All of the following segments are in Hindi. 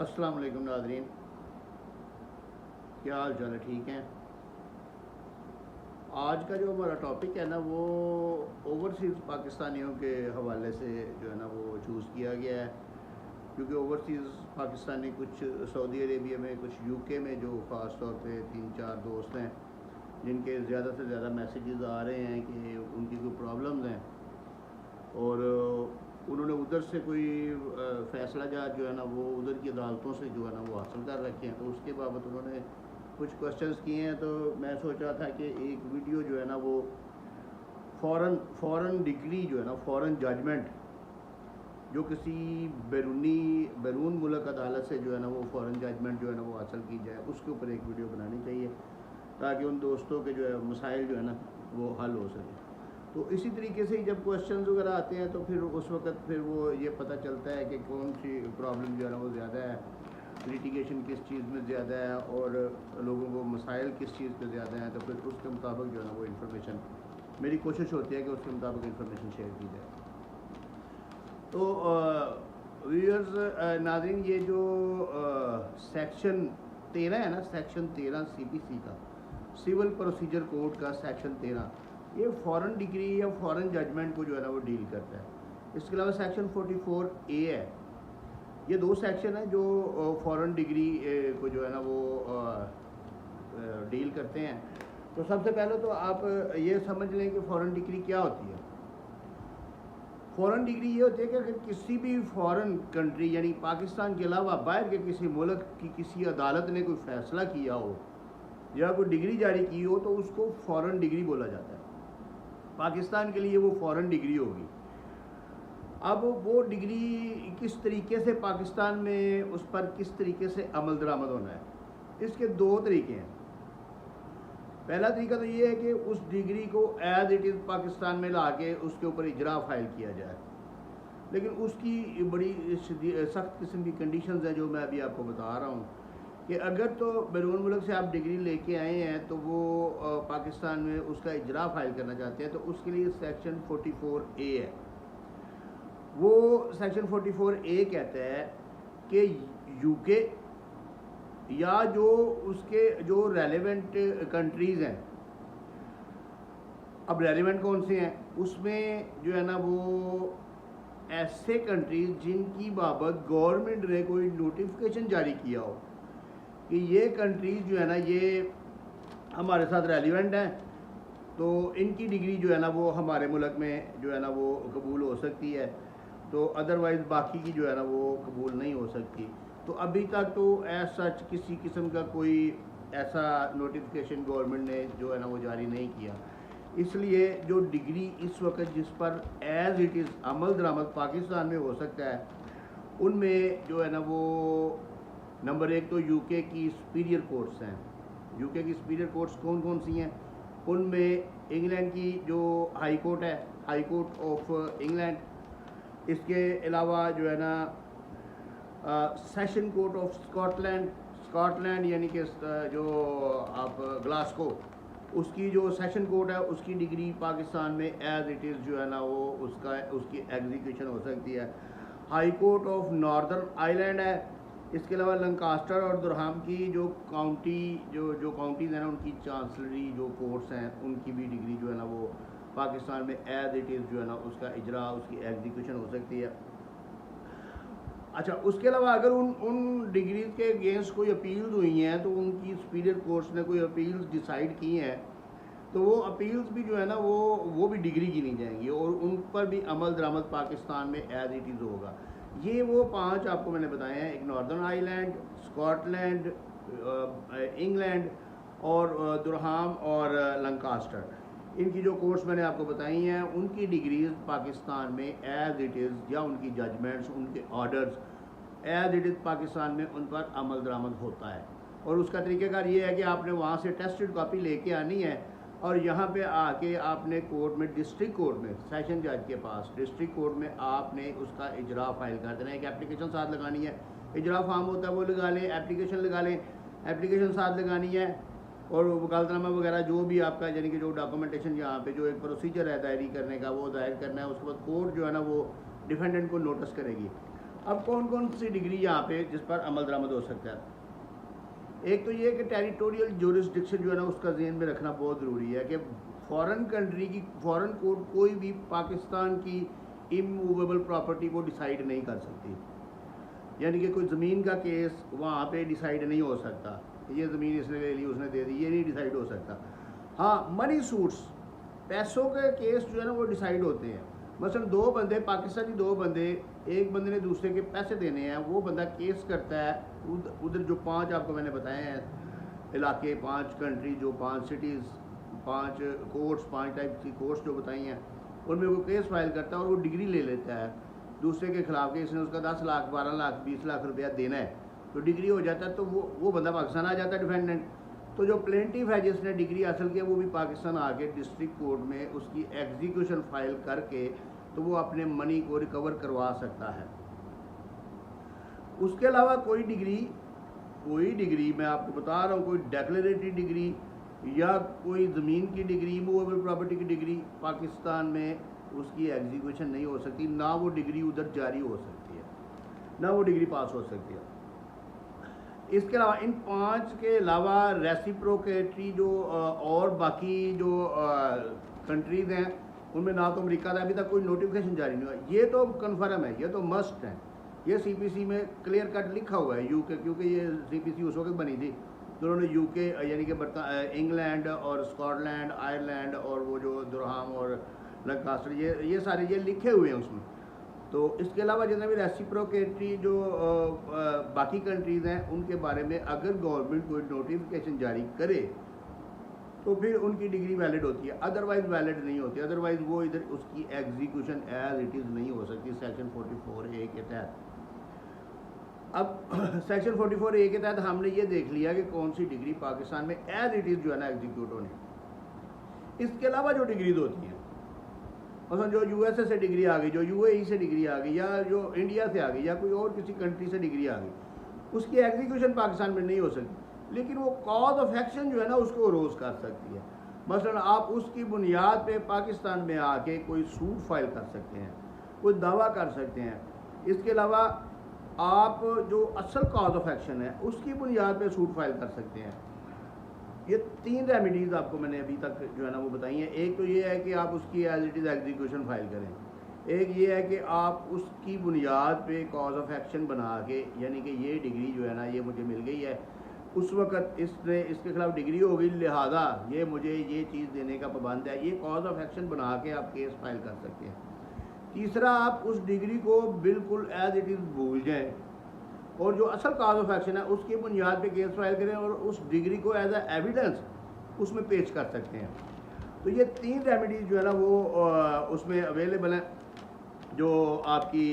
अस्सलाम वालेकुम नाज़रीन, क्या हाल चाल है? ठीक हैं। आज का जो हमारा टॉपिक है ना वो ओवरसीज़ पाकिस्तानियों के हवाले से जो है ना वो चूज़ किया गया है, क्योंकि ओवरसीज़ पाकिस्तानी कुछ सऊदी अरेबिया में, कुछ यूके में जो ख़ास तौर पे 3-4 दोस्त हैं जिनके ज़्यादा से ज़्यादा मैसेजेस आ रहे हैं कि उनकी कोई प्रॉब्लम्स हैं और उन्होंने उधर से कोई फ़ैसला जहाज जो है ना वो उधर की अदालतों से जो है ना वो हासिल कर रखे हैं, तो उसके बाबत उन्होंने कुछ क्वेश्चंस किए हैं। तो मैं सोच रहा था कि एक वीडियो जो है ना वो फ़ॉरेन डिग्री जो है ना, फ़ॉरेन जजमेंट जो किसी बैरून मुल्क अदालत से जो है ना वो फ़ॉरेन जजमेंट जो है ना वो हासिल की जाए, उसके ऊपर एक वीडियो बनानी चाहिए ताकि उन दोस्तों के जो है मसाइल जो है ना वो हल हो सके। तो इसी तरीके से जब क्वेश्चंस वगैरह आते हैं तो फिर उस वक्त फिर वो ये पता चलता है कि कौन सी प्रॉब्लम जो है ना वो ज़्यादा है, लिटिगेशन किस चीज़ में ज़्यादा है और लोगों को मसाइल किस चीज़ पे ज़्यादा हैं। तो फिर उसके मुताबिक जो है ना वो इन्फॉर्मेशन, मेरी कोशिश होती है कि उसके मुताबिक इन्फॉर्मेशन शेयर की जाए। तो व्यूअर्स नाज़रीन, ये जो सेक्शन 13 है ना, सेक्शन 13 CPC का, सिविल प्रोसीजर कोड का सेक्शन 13, ये फ़ॉरेन डिग्री या फ़ॉरेन जजमेंट को जो है ना वो डील करता है। इसके अलावा सेक्शन 44A है। ये दो सेक्शन है जो फ़ॉरेन डिग्री को जो है ना वो डील करते हैं। तो सबसे पहले तो आप ये समझ लें कि फ़ॉरेन डिग्री क्या होती है। फ़ॉरेन डिग्री ये होती है कि अगर किसी भी फ़ॉरेन कंट्री यानी पाकिस्तान के अलावा बाहर के किसी मुल्क की किसी अदालत ने कोई फ़ैसला किया हो या कोई डिग्री जारी की हो तो उसको फ़ॉरेन डिग्री बोला जाता है। पाकिस्तान के लिए वो फ़ॉरेन डिग्री होगी। अब वो डिग्री किस तरीके से पाकिस्तान में उस पर किस तरीके से अमल दरामद होना है, इसके दो तरीके हैं। पहला तरीका तो ये है कि उस डिग्री को एज इट इज़ पाकिस्तान में ला के उसके ऊपर इजरा फाइल किया जाए, लेकिन उसकी बड़ी सख्त किस्म की कंडीशंस हैं जो मैं अभी आपको बता रहा हूँ कि अगर तो बैरून मुल्क से आप डिग्री लेके आए हैं तो वो पाकिस्तान में उसका इजरा फाइल करना चाहते हैं, तो उसके लिए सेक्शन 44A है। वो सेक्शन 44A कहता है कि यूके या जो उसके जो रेलेवेंट कंट्रीज़ हैं, अब रेलेवेंट कौन से हैं, उसमें जो है ना वो ऐसे कंट्रीज़ जिनकी बाबत गवर्नमेंट ने कोई नोटिफिकेशन जारी किया हो कि ये कंट्रीज़ जो है ना ये हमारे साथ रेलिवेंट हैं, तो इनकी डिग्री जो है ना वो हमारे मुल्क में जो है ना वो कबूल हो सकती है, तो अदरवाइज़ बाकी की जो है ना वो कबूल नहीं हो सकती। तो अभी तक तो ऐसा किसी किस्म का कोई ऐसा नोटिफिकेशन गवर्नमेंट ने जो है ना वो जारी नहीं किया। इसलिए जो डिग्री इस वक्त जिस पर एज़ इट इज़ अमल दरामद पाकिस्तान में हो सकता है, उनमें जो है ना वो नंबर एक तो यूके की सुपीरियर कोर्ट्स हैं। यूके की सुपीरियर कोर्ट्स कौन कौन सी हैं? उनमें इंग्लैंड की जो हाई कोर्ट है, हाई कोर्ट ऑफ इंग्लैंड, इसके अलावा जो है ना सेशन कोर्ट ऑफ स्कॉटलैंड यानी कि जो आप ग्लासगो, उसकी जो सेशन कोर्ट है उसकी डिग्री पाकिस्तान में एज इट इज़ जो है ना वो उसकी एग्जीक्यूशन हो सकती है। High court of northern Ireland है। इसके अलावा लंकास्टर और दुरहाम की जो काउंटीज़ हैं ना, उनकी चांसलरी जो कोर्ट्स हैं उनकी भी डिग्री जो है ना वो पाकिस्तान में एज इट इज़ जो है ना उसका इजरा, उसकी एग्जीक्यूशन हो सकती है। अच्छा, उसके अलावा अगर उन डिग्रीज के अगेंस्ट कोई अपील्स हुई हैं तो उनकी सुपीरियर कोर्ट्स ने कोई अपील्स डिसाइड की हैं तो वो अपील्स भी जो है ना वो भी डिग्री गिनी जाएंगी और उन पर भी अमल दरामद पाकिस्तान में एज इट इज़ होगा। ये वो 5 आपको मैंने बताए हैं, एक नॉर्दर्न आयरलैंड, स्कॉटलैंड, इंग्लैंड और दुरहाम और लंकास्टर, इनकी जो कोर्ट्स मैंने आपको बताई हैं उनकी डिग्रीज पाकिस्तान में एज इट इज़ या उनकी जजमेंट्स, उनके orders as it is Pakistan में उन पर अमल दरामद होता है। और उसका तरीक़ाकार ये है कि आपने वहाँ से टेस्टेड कॉपी लेके आनी है और यहाँ पे आके आपने कोर्ट में, डिस्ट्रिक्ट कोर्ट में, सेशन जज के पास डिस्ट्रिक्ट कोर्ट में आपने उसका इजरा फाइल कर देना है। एक एप्लीकेशन साथ लगानी है, इजरा फार्म होता है वो लगा लें, एप्लीकेशन लगा लें, एप्लीकेशन साथ लगानी है और वकालतनामा वगैरह जो भी आपका यानी कि जो डॉक्यूमेंटेशन यहाँ पे जो एक प्रोसीजर है दायरी करने का वो दायर करना है। उसके बाद कोर्ट जो है ना वो डिफेंडेंट को नोटिस करेगी अब कौन कौन सी डिग्री यहाँ पे जिस पर अमल दरामद हो सकता है? एक तो ये कि टेरिटोरियल ज्यूरिसडिक्शन जो है ना उसका ज़हन में रखना बहुत ज़रूरी है कि फॉरेन कंट्री की फॉरेन कोर्ट कोई भी पाकिस्तान की इमूवेबल प्रॉपर्टी को डिसाइड नहीं कर सकती। यानी कि कोई ज़मीन का केस वहाँ पे डिसाइड नहीं हो सकता, ये ज़मीन इसने ले ली उसने दे दी, ये नहीं डिसाइड हो सकता। हाँ, मनी सूट्स, पैसों के केस जो है ना वो डिसाइड होते हैं। मसलन दो बंदे, पाकिस्तानी दो बंदे, एक बंदे ने दूसरे के पैसे देने हैं, वो बंदा केस करता है। उधर जो 5 आपको मैंने बताए हैं इलाके, 5 कंट्री, जो 5 सिटीज़, 5 कोर्ट्स, 5 टाइप की कोर्ट्स जो बताई हैं, उनमें वो केस फाइल करता है और वो डिग्री ले लेता है दूसरे के खिलाफ कि इसने उसका 10 लाख, 12 लाख, 20 लाख रुपया देना है, तो डिग्री हो जाता है। तो वो बंदा पाकिस्तान आ जाता है डिफेंडेंट। तो जो प्लेंटिफ है जिसने डिग्री हासिल की वो भी पाकिस्तान आके डिस्ट्रिक्ट कोर्ट में उसकी एग्जीक्यूशन फाइल करके तो वो अपने मनी को रिकवर करवा सकता है। उसके अलावा कोई डिग्री मैं आपको बता रहा हूँ, कोई डेक्लेरेटरी डिग्री या कोई ज़मीन की डिग्री, मूवेबल प्रॉपर्टी की डिग्री पाकिस्तान में उसकी एग्जीक्यूशन नहीं हो सकती, ना वो डिग्री उधर जारी हो सकती है, ना वो डिग्री पास हो सकती है। इसके अलावा इन 5 के अलावा रेसिप्रोकेटरी जो और बाकी जो कंट्रीज़ हैं उनमें ना तो अमेरिका का अभी तक कोई नोटिफिकेशन जारी नहीं हुआ। ये तो कन्फर्म है, ये तो मस्ट है, ये CPC में क्लियर कट लिखा हुआ है यूके, क्योंकि ये CPC उस वक्त बनी थी तो उन्होंने यूके यानी कि इंग्लैंड और स्कॉटलैंड, आयरलैंड और वो जो दुरहाम और लंकास्टर, ये सारे ये लिखे हुए हैं उसमें। तो इसके अलावा जितने भी रेसिप्रोकेटरी जो बाकी कंट्रीज़ हैं उनके बारे में अगर गवर्नमेंट कोई नोटिफिकेशन जारी करे तो फिर उनकी डिग्री वैलिड होती है, अदरवाइज वैलिड नहीं होती। अदरवाइज वो इधर उसकी एग्जीक्यूशन एज इट इज़ नहीं हो सकती सेक्शन 44A के तहत। अब सेक्शन 44A के तहत हमने ये देख लिया कि कौन सी डिग्री पाकिस्तान में एज इट इज़ जो है ना एग्जीक्यूट होने। इसके अलावा जो डिग्रीज होती हैं, मतलब जो USA से डिग्री आ गई, जो UAE से डिग्री आ गई, या जो इंडिया से आ गई, या कोई और किसी कंट्री से डिग्री आ गई, उसकी एग्जीक्यूशन पाकिस्तान में नहीं हो सकती, लेकिन वो कॉज ऑफ एक्शन जो है ना उसको रोज़ कर सकती है। मसलन आप उसकी बुनियाद पे पाकिस्तान में आके कोई सूट फाइल कर सकते हैं, कोई दावा कर सकते हैं। इसके अलावा आप जो असल कॉज ऑफ एक्शन है उसकी बुनियाद पे सूट फाइल कर सकते हैं। ये 3 रेमेडीज़ आपको मैंने अभी तक जो है ना वो बताई हैं। एक तो ये है कि आप उसकी as it is execution file करें। एक ये है कि आप उसकी बुनियाद पे कॉज ऑफ एक्शन बना के, यानी कि ये डिग्री जो है ना ये मुझे मिल गई है, उस वक़्त इसके खिलाफ डिग्री हो गई, लिहाजा ये मुझे ये चीज़ देने का पाबंद है, ये कॉज ऑफ एक्शन बना के आप केस फाइल कर सकते हैं। तीसरा, आप उस डिग्री को बिल्कुल एज इट इज़ भूल जाएँ और जो असल कॉज ऑफ एक्शन है उसकी बुनियाद पे केस फाइल करें और उस डिग्री को एज ए एविडेंस उसमें पेश कर सकते हैं। तो ये 3 रेमेडीज़ जो है ना वो उसमें अवेलेबल हैं जो आपकी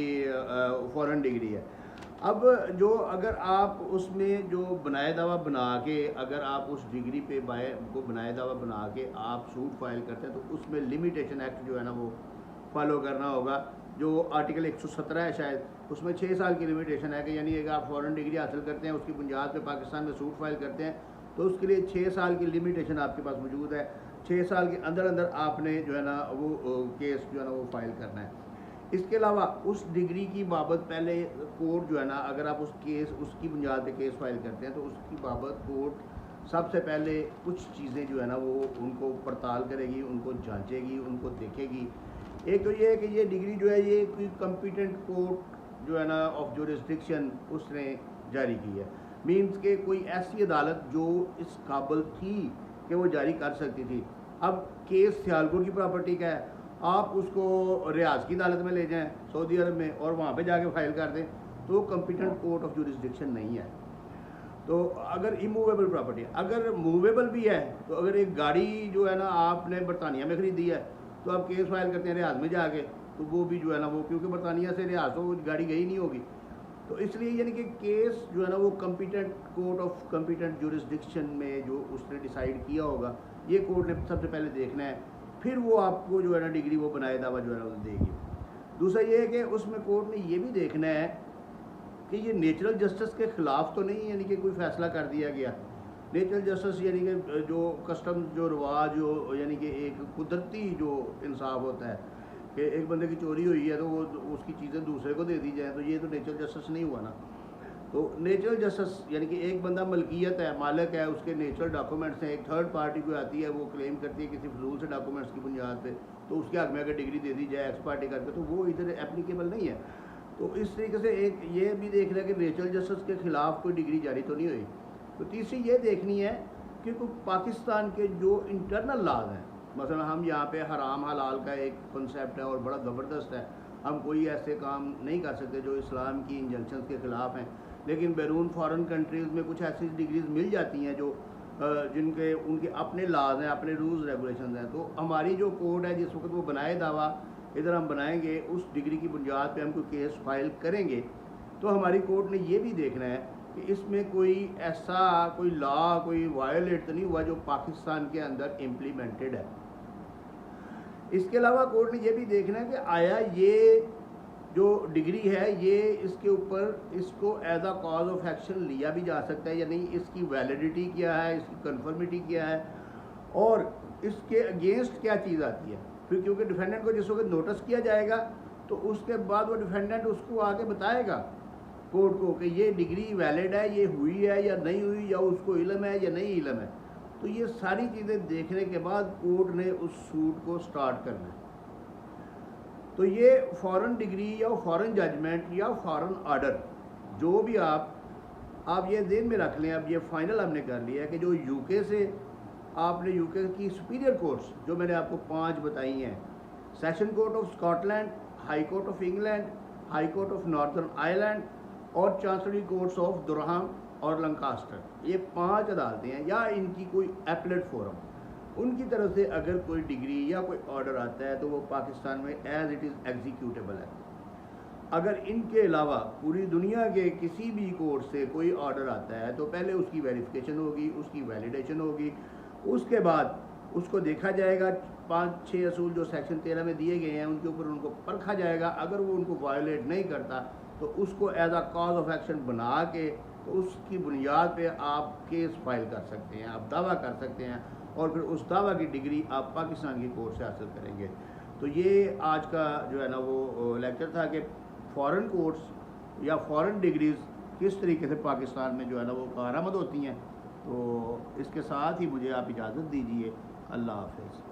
फॉरेन डिग्री है। अब जो अगर आप उसमें जो बनाए दावा बना के, अगर आप उस डिग्री पे बनाए दावा बना के आप सूट फाइल करते हैं तो उसमें लिमिटेशन एक्ट जो है ना वो फॉलो करना होगा। जो आर्टिकल 117 है शायद, उसमें 6 साल की लिमिटेशन है कि यानी अगर आप फॉरेन डिग्री हासिल करते हैं उसकी बुनियाद पे पाकिस्तान में सूट फाइल करते हैं तो उसके लिए 6 साल की लिमिटेशन आपके पास मौजूद है। 6 साल के अंदर अंदर आपने जो है ना वो केस जो है ना वो फाइल करना है। इसके अलावा उस डिग्री की बाबत पहले कोर्ट जो है ना, अगर आप उसकी बुनियाद पे केस फाइल करते हैं तो उसकी बाबत कोर्ट सबसे पहले कुछ चीज़ें जो है ना वो उनको पड़ताल करेगी, उनको जांचेगी, उनको देखेगी। एक तो ये है कि ये डिग्री जो है ये कोई कॉम्पिटेंट कोर्ट जो है ना ऑफ ज्यूरिसडिक्शन उसने जारी की है, मीन्स के कोई ऐसी अदालत जो इस काबिल थी कि वो जारी कर सकती थी। अब केस सियालकोट की प्रॉपर्टी का है, आप उसको रियाज की अदालत में ले जाएं सऊदी अरब में और वहाँ पे जाके फाइल कर दें तो कॉम्पिटेंट कोर्ट ऑफ ज्यूरिसडिक्शन नहीं है। तो अगर इमूवेबल प्रॉपर्टी, अगर मूवेबल भी है तो अगर एक गाड़ी जो है ना आपने बरतानिया में ख़रीदी है तो आप केस फाइल करते हैं रियाज में जाके, तो वो भी जो है ना वो क्योंकि बरतानिया से रियाज तो गाड़ी गई नहीं होगी, तो इसलिए यानी कि केस जो है ना वो competent court of competent jurisdiction में जो उसने डिसाइड किया होगा ये कोर्ट ने सबसे पहले देखना है, फिर वो आपको जो है ना डिग्री वो बनाए दावा जो है ना वो देगी। दूसरा ये है कि उसमें कोर्ट ने ये भी देखना है कि ये नेचुरल जस्टिस के ख़िलाफ़ तो नहीं, यानी कि कोई फ़ैसला कर दिया गया। नेचुरल जस्टिस यानी कि जो कस्टम जो रिवाज जो यानी कि एक कुदरती जो इंसाफ होता है कि एक बंदे की चोरी हुई है तो वो उसकी चीज़ें दूसरे को दे दी जाए, तो ये तो नेचुरल जस्टिस नहीं हुआ ना। तो नेचुरल जस्टिस यानी कि एक बंदा मलकियत है, मालिक है, उसके नेचुरल डॉक्यूमेंट्स हैं, एक थर्ड पार्टी को आती है, वो क्लेम करती है किसी फजूल से डॉक्यूमेंट्स की बुनियाद पे, तो उसके हक में अगर डिग्री दे दी जाए एक्स पार्टी करके, तो वो इधर एप्लीकेबल नहीं है। तो इस तरीके से एक ये भी देखना है कि नेचुरल जस्टिस के ख़िलाफ़ कोई डिग्री जारी तो नहीं हुई। तो तीसरी ये देखनी है कि पाकिस्तान के जो इंटरनल लॉज हैं, मसलन हम यहाँ पे हराम हलाल का एक कॉन्सेप्ट है और बड़ा ज़बरदस्त है, हम कोई ऐसे काम नहीं कर सकते जो इस्लाम की इंजंक्शंस के ख़िलाफ़ हैं, लेकिन बैरून फॉरेन कंट्रीज़ में कुछ ऐसी डिग्रीज़ मिल जाती हैं जो जिनके उनके अपने लॉज हैं, अपने रूल्स रेगुलेशन हैं। तो हमारी जो कोड है, जिस वक्त वो बनाए दावा इधर हम बनाएंगे, उस डिग्री की बुनियाद पे हम कोई केस फाइल करेंगे, तो हमारी कोर्ट ने ये भी देखना है कि इसमें कोई ऐसा कोई लॉ कोई वायोलेट तो नहीं हुआ जो पाकिस्तान के अंदर इम्प्लीमेंटेड है। इसके अलावा कोर्ट ने ये भी देखना है कि आया ये जो डिग्री है ये इसके ऊपर इसको as a cause of action लिया भी जा सकता है या नहीं, इसकी वैलिडिटी क्या है, इसकी कन्फर्मिटी क्या है, और इसके अगेंस्ट क्या चीज़ आती है। फिर क्योंकि डिफेंडेंट को जिस वक्त नोटिस किया जाएगा तो उसके बाद वो डिफेंडेंट उसको आगे बताएगा कोर्ट को कि ये डिग्री वैलिड है, ये हुई है या नहीं हुई, या उसको इल्म है या नहीं इल्म है। तो ये सारी चीज़ें देखने के बाद कोर्ट ने उस सूट को स्टार्ट करना है। तो ये फॉरेन डिग्री या फॉरेन जजमेंट या फॉरेन ऑर्डर जो भी आप ये ध्यान में रख लें। अब ये फाइनल हमने कर लिया है कि जो यूके से आपने यूके की सुपीरियर कोर्ट्स जो मैंने आपको 5 बताई हैं, session court of Scotland, high court of England, high court of northern Ireland और चांसलरी कोर्ट्स ऑफ दुरहाम और लंकास्टर, ये 5 अदालतें हैं या इनकी कोई एपलेट फोरम, उनकी तरफ से अगर कोई डिग्री या कोई ऑर्डर आता है तो वो पाकिस्तान में एज इट इज़ एग्जीक्यूटेबल है। अगर इनके अलावा पूरी दुनिया के किसी भी कोर्ट से कोई ऑर्डर आता है तो पहले उसकी वेरिफिकेशन होगी, उसकी वैलिडेशन होगी, उसके बाद उसको देखा जाएगा, 5-6 असूल जो सेक्शन 13 में दिए गए हैं उनके ऊपर उनको परखा जाएगा। अगर वो उनको वायोलेट नहीं करता तो उसको as a cause of action बना के तो उसकी बुनियाद पे आप केस फाइल कर सकते हैं, आप दावा कर सकते हैं, और फिर उस दावा की डिग्री आप पाकिस्तान की कोर्ट से हासिल करेंगे। तो ये आज का जो है ना वो लेक्चर था कि फ़ॉरेन कोर्ट्स या फ़ॉरेन डिग्रीज़ किस तरीके से पाकिस्तान में जो है ना वो कारआमद होती हैं। तो इसके साथ ही मुझे आप इजाज़त दीजिए। अल्लाह हाफ़िज़।